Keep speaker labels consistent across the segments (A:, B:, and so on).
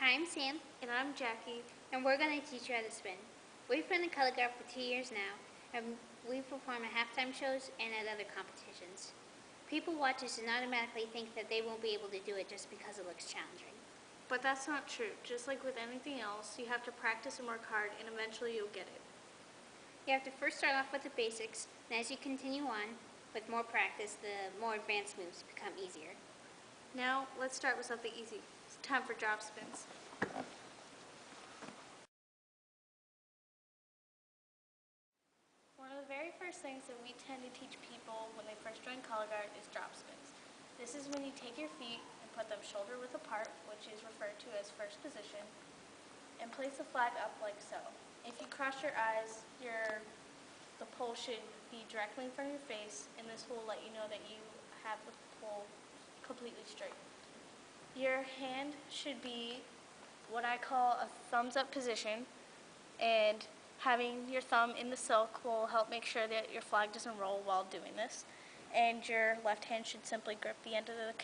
A: Hi, I'm Sam.
B: And I'm Jackie.
A: And we're going to teach you how to spin. We've been in Color Guard for 2 years now, and we perform at halftime shows and at other competitions. People watch us and automatically think that they won't be able to do it just because it looks challenging.
B: But that's not true. Just like with anything else, you have to practice and work hard, and eventually you'll get it.
A: You have to first start off with the basics, and as you continue on, with more practice, the more advanced moves become easier.
B: Now, let's start with something easy. It's time for drop spins. One of the very first things that we tend to teach people when they first join Color Guard is drop spins. This is when you take your feet and put them shoulder width apart, which is referred to as first position, and place the flag up like so. If you cross your eyes, the pole should be directly in front of your face, and this will let you know that you have the pole completely straight. Your hand should be what I call a thumbs up position, and having your thumb in the silk will help make sure that your flag doesn't roll while doing this. And your left hand should simply grip the end of the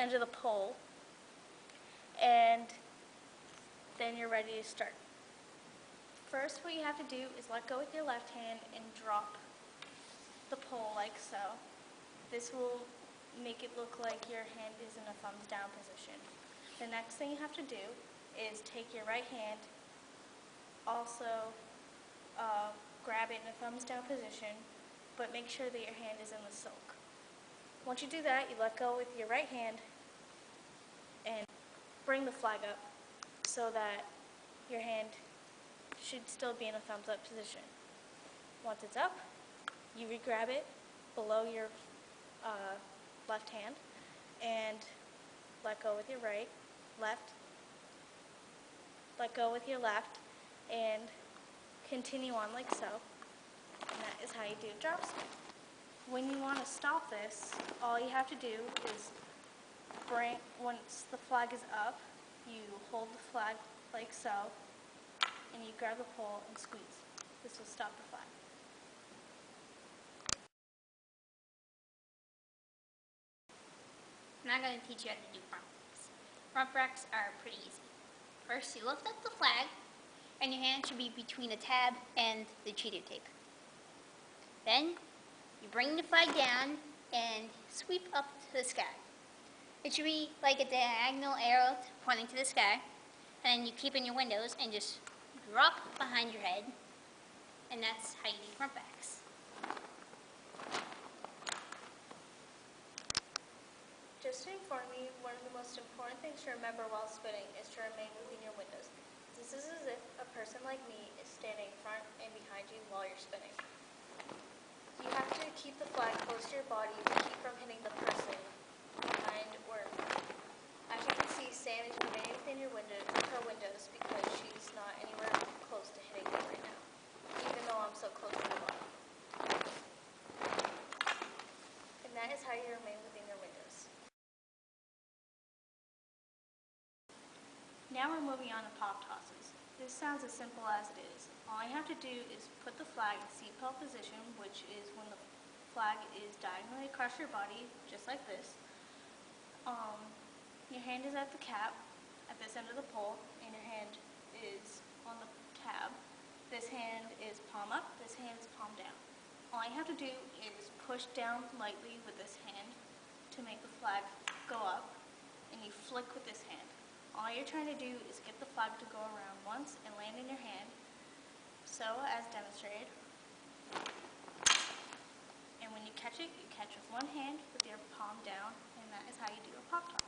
B: end of the pole, and then you're ready to start. First, what you have to do is let go with your left hand and drop the pole like so. This will make it look like your hand is in a thumbs down position. The next thing you have to do is take your right hand, also grab it in a thumbs down position, but make sure that your hand is in the silk. Once you do that, you let go with your right hand and bring the flag up so that your hand should still be in a thumbs up position. Once it's up, you re-grab it below your left hand and let go with your left, let go with your left, and continue on like so. And that is how you do a drop spin. When you want to stop this, all you have to do is once the flag is up, you hold the flag like so, and you grab the pole and squeeze. This will stop the flag.
A: I'm now going to teach you how to do front racks. Front racks are pretty easy. First, you lift up the flag, and your hand should be between the tab and the cheater tape. Then, you bring the flag down and sweep up to the sky. It should be like a diagonal arrow pointing to the sky, and you keep in your windows and just drop behind your head, and that's how you do front backs.
B: Just to inform you, one of the most important things to remember while spinning is to remain within your windows. This is as if a person like me is standing in front and behind you while you're spinning. You have to keep the flag close to your body to keep from hitting the person behind or in front. As you can see, Sam is remaining within her windows because she's not anywhere close to hitting me right now, even though I'm so close to the body. And that is how you remain within your windows. Now we're moving on to pop tosses. This sounds as simple as it is. All you have to do is put the flag in seatbelt position, which is when the flag is diagonally across your body, just like this. Your hand is at the cap, at this end of the pole, and your hand is on the tab. This hand is palm up, this hand is palm down. All you have to do is push down lightly with this hand to make the flag go up, and you flick with this hand. All you're trying to do is get the flag to go around once and land in your hand, so as demonstrated. And when you catch it, you catch with one hand with your palm down, and that is how you do a pop toss.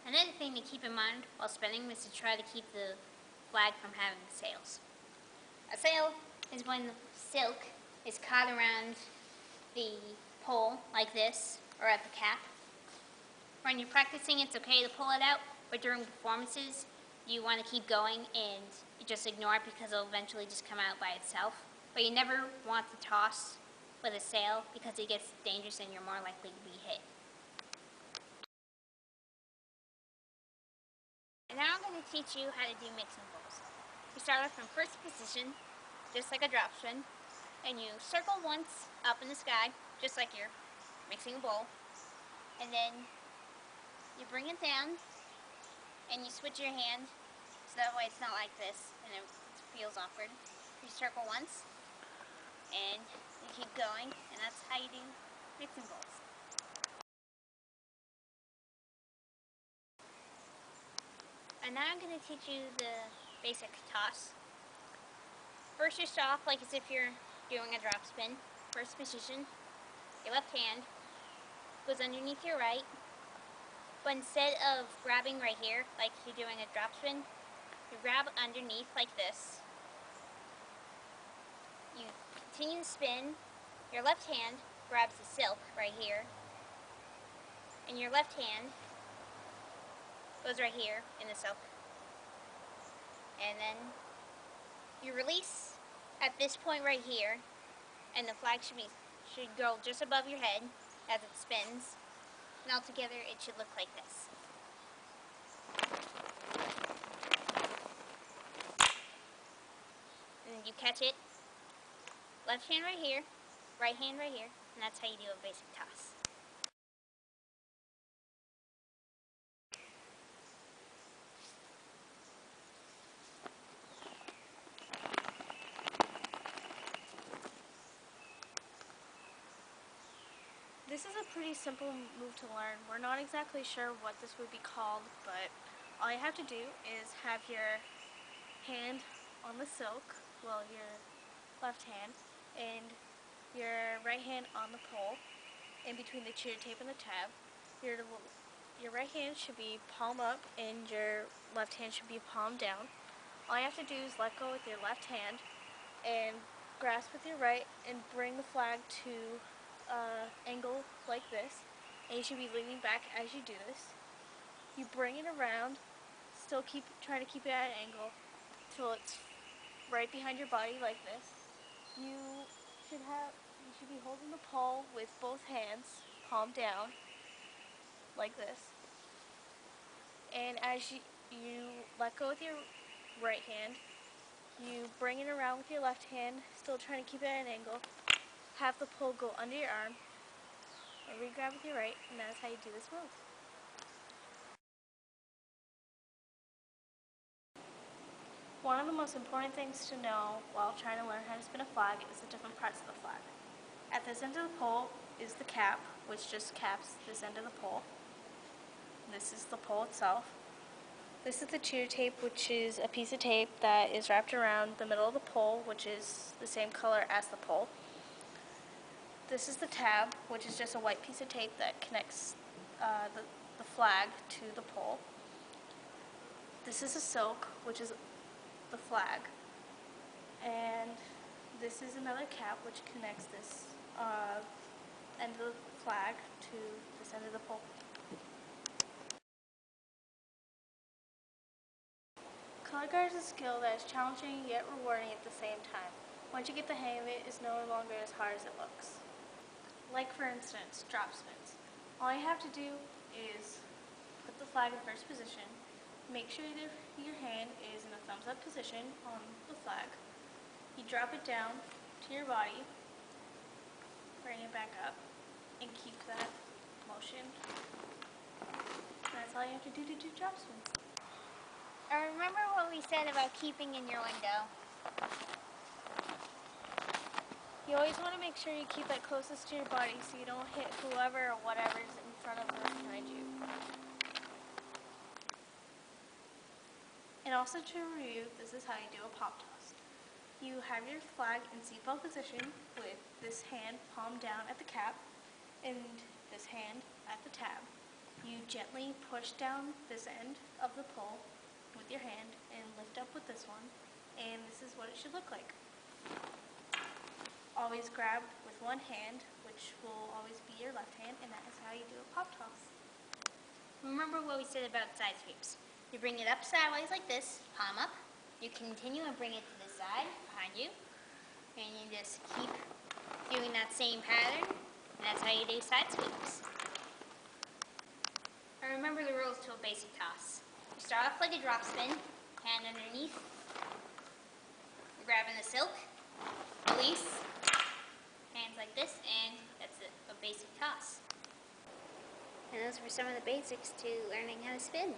A: Another thing to keep in mind while spinning is to try to keep the flag from having sails. A sail is when the silk is caught around the pole like this, or at the cap. When you're practicing, it's okay to pull it out, but during performances, you want to keep going and just ignore it because it'll eventually just come out by itself. But you never want to toss with a sail because it gets dangerous and you're more likely to be hit. And now I'm going to teach you how to do mixing bowls. You start off from first position, just like a drop spin, and you circle once up in the sky, just like you're mixing a bowl. and then you bring it down and you switch your hand so that way it's not like this and it feels awkward. You circle once and you keep going, and that's how you do mixing bowls. And now I'm going to teach you the basic toss. First you start off like as if you're doing a drop spin. First position, your left hand goes underneath your right, but instead of grabbing right here like you're doing a drop spin, you grab underneath like this. You continue to spin, your left hand grabs the silk right here, and your left hand goes right here in the silk. And then you release at this point right here, and the flag should go just above your head as it spins. And altogether it should look like this. And you catch it, left hand right here, right hand right here, and that's how you do a basic toss.
B: This is a pretty simple move to learn. We're not exactly sure what this would be called, but all you have to do is have your hand on the silk, well, your left hand, and your right hand on the pole, in between the cheer tape and the tab. Your right hand should be palm up and your left hand should be palm down. All you have to do is let go with your left hand and grasp with your right and bring the flag to angle like this, and you should be leaning back as you do this. You bring it around, still trying to keep it at an angle till it's right behind your body like this. You should be holding the pole with both hands, palm down, like this. And as you let go with your right hand, you bring it around with your left hand, still trying to keep it at an angle. Have the pole go under your arm, and re-grab with your right, and that's how you do this move. One of the most important things to know while trying to learn how to spin a flag is the different parts of the flag. At this end of the pole is the cap, which just caps this end of the pole. This is the pole itself. This is the cheer tape, which is a piece of tape that is wrapped around the middle of the pole, which is the same color as the pole. This is the tab, which is just a white piece of tape that connects the flag to the pole. This is a silk, which is the flag. And this is another cap, which connects this end of the flag to this end of the pole. Color guard is a skill that is challenging yet rewarding at the same time. Once you get the hang of it, it's no longer as hard as it looks. Like for instance, drop spins. All you have to do is put the flag in first position, make sure that your hand is in a thumbs up position on the flag. You drop it down to your body, bring it back up, and keep that motion. And that's all you have to do drop spins.
A: Remember what we said about keeping in your window.
B: You always want to make sure you keep it closest to your body so you don't hit whoever or whatever's in front of or behind you. And also to review, this is how you do a pop toss. You have your flag in seatbelt position with this hand palm down at the cap and this hand at the tab. You gently push down this end of the pole with your hand and lift up with this one, and this is what it should look like. Always grab with one hand, which will always be your left hand, and that is how you do a pop toss.
A: Remember what we said about side sweeps. You bring it up sideways like this, palm up. You continue and bring it to the side behind you, and you just keep doing that same pattern, and that's how you do side sweeps. And remember the rules to a basic toss. You start off like a drop spin, hand underneath. You're grabbing the silk, release, hands like this, and that's a basic toss. for some of the basics to learning how to spin.